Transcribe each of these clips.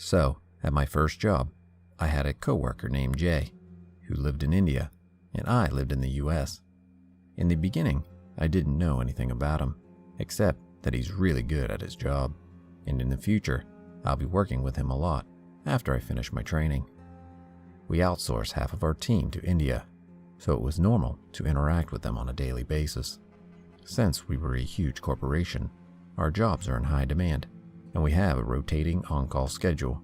So, at my first job, I had a coworker named Jay, who lived in India, and I lived in the US. In the beginning, I didn't know anything about him, except that he's really good at his job, and in the future, I'll be working with him a lot after I finish my training. We outsource half of our team to India, so it was normal to interact with them on a daily basis. Since we were a huge corporation, our jobs are in high demand, and we have a rotating on-call schedule.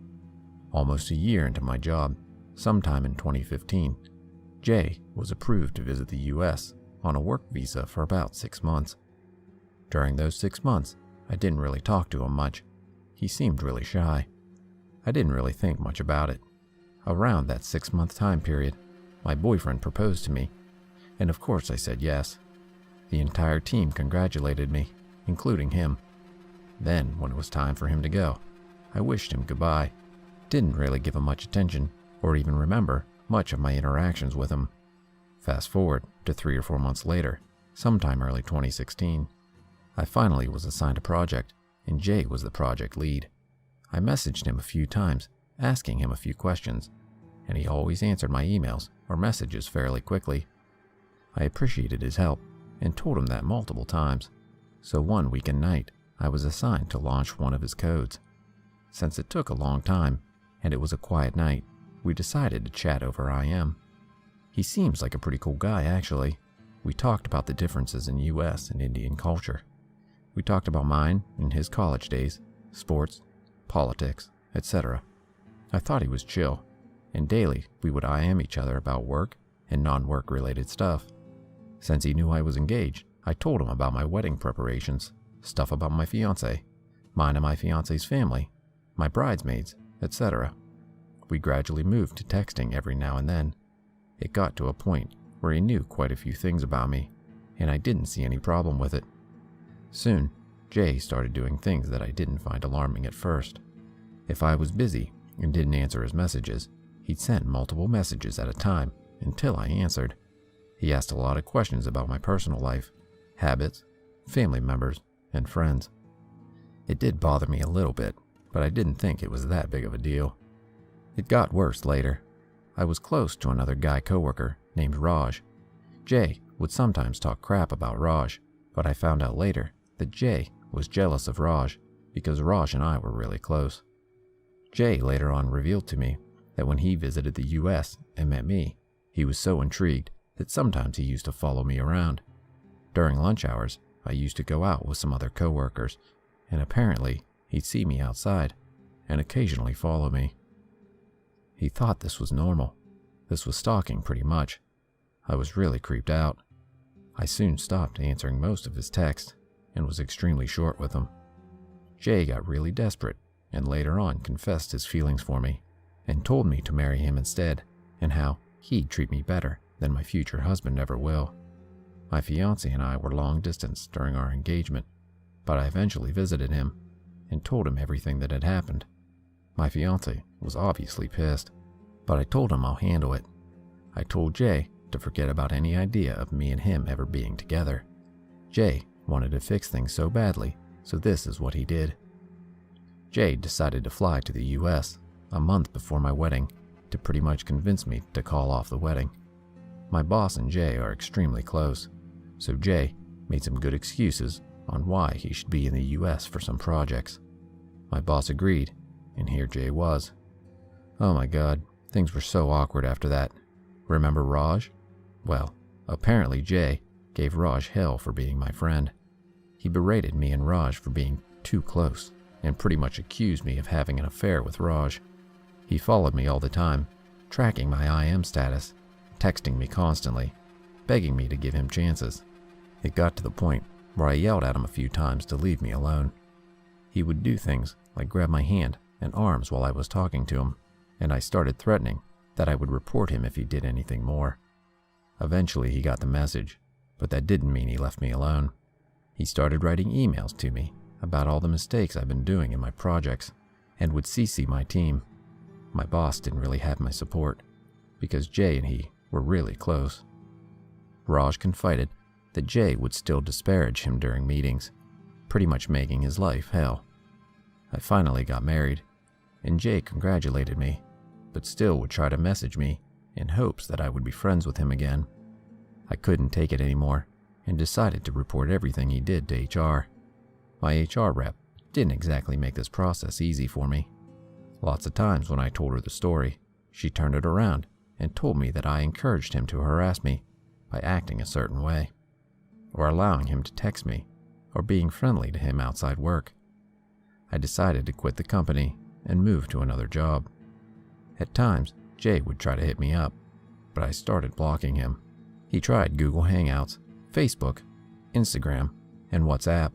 Almost a year into my job, sometime in 2015, Jay was approved to visit the US on a work visa for about 6 months. During those 6 months, I didn't really talk to him much. He seemed really shy. I didn't really think much about it. Around that 6-month time period, my boyfriend proposed to me, and of course I said yes. The entire team congratulated me, including him. Then, when it was time for him to go, I wished him goodbye. Didn't really give him much attention, or even remember much of my interactions with him. Fast forward to 3 or 4 months later, sometime early 2016. I finally was assigned a project, and Jay was the project lead. I messaged him a few times, asking him a few questions, and he always answered my emails or messages fairly quickly. I appreciated his help and told him that multiple times. So one weekend night, I was assigned to launch one of his codes. Since it took a long time, and it was a quiet night, we decided to chat over IM. He seems like a pretty cool guy, actually. We talked about the differences in US and Indian culture. We talked about mine and his college days, sports, politics, etc. I thought he was chill, and daily we would IM each other about work and non-work related stuff. Since he knew I was engaged, I told him about my wedding preparations, stuff about my fiancé, mine and my fiancé's family, my bridesmaids, etc. We gradually moved to texting every now and then. It got to a point where he knew quite a few things about me, and I didn't see any problem with it. Soon, Jay started doing things that I didn't find alarming at first. If I was busy and didn't answer his messages, he'd send multiple messages at a time until I answered. He asked a lot of questions about my personal life, habits, family members, and friends. It did bother me a little bit, but I didn't think it was that big of a deal. It got worse later. I was close to another guy coworker named Raj. Jay would sometimes talk crap about Raj, but I found out later that Jay was jealous of Raj because Raj and I were really close. Jay later on revealed to me that when he visited the US and met me, he was so intrigued that sometimes he used to follow me around. During lunch hours, I used to go out with some other coworkers, and apparently he'd see me outside and occasionally follow me. He thought this was normal. This was stalking pretty much. I was really creeped out. I soon stopped answering most of his texts and was extremely short with him. Jay got really desperate and later on confessed his feelings for me and told me to marry him instead, and how he'd treat me better than my future husband ever will. My fiancé and I were long distance during our engagement, but I eventually visited him and told him everything that had happened. My fiancé was obviously pissed, but I told him I'll handle it. I told Jay to forget about any idea of me and him ever being together. Jay wanted to fix things so badly, so this is what he did. Jay decided to fly to the US a month before my wedding to pretty much convince me to call off the wedding. My boss and Jay are extremely close, so Jay made some good excuses on why he should be in the US for some projects. My boss agreed, and here Jay was. Oh my god, things were so awkward after that. Remember Raj? Well, apparently Jay gave Raj hell for being my friend. He berated me and Raj for being too close and pretty much accused me of having an affair with Raj. He followed me all the time, tracking my IM status, texting me constantly, begging me to give him chances. It got to the point where I yelled at him a few times to leave me alone. He would do things like grab my hand and arms while I was talking to him, and I started threatening that I would report him if he did anything more. Eventually he got the message, but that didn't mean he left me alone. He started writing emails to me about all the mistakes I've been doing in my projects, and would CC my team. My boss didn't really have my support, because Jay and he were really close. Raj confided that Jay would still disparage him during meetings, pretty much making his life hell. I finally got married, and Jay congratulated me, but still would try to message me in hopes that I would be friends with him again. I couldn't take it anymore and decided to report everything he did to HR. My HR rep didn't exactly make this process easy for me. Lots of times when I told her the story, she turned it around and told me that I encouraged him to harass me by acting a certain way, or allowing him to text me, or being friendly to him outside work. I decided to quit the company and move to another job. At times, Jay would try to hit me up, but I started blocking him. He tried Google Hangouts, Facebook, Instagram, and WhatsApp.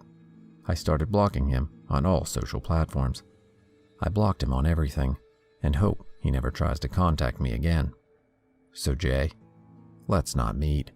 I started blocking him on all social platforms. I blocked him on everything and hope he never tries to contact me again. So Jay, let's not meet.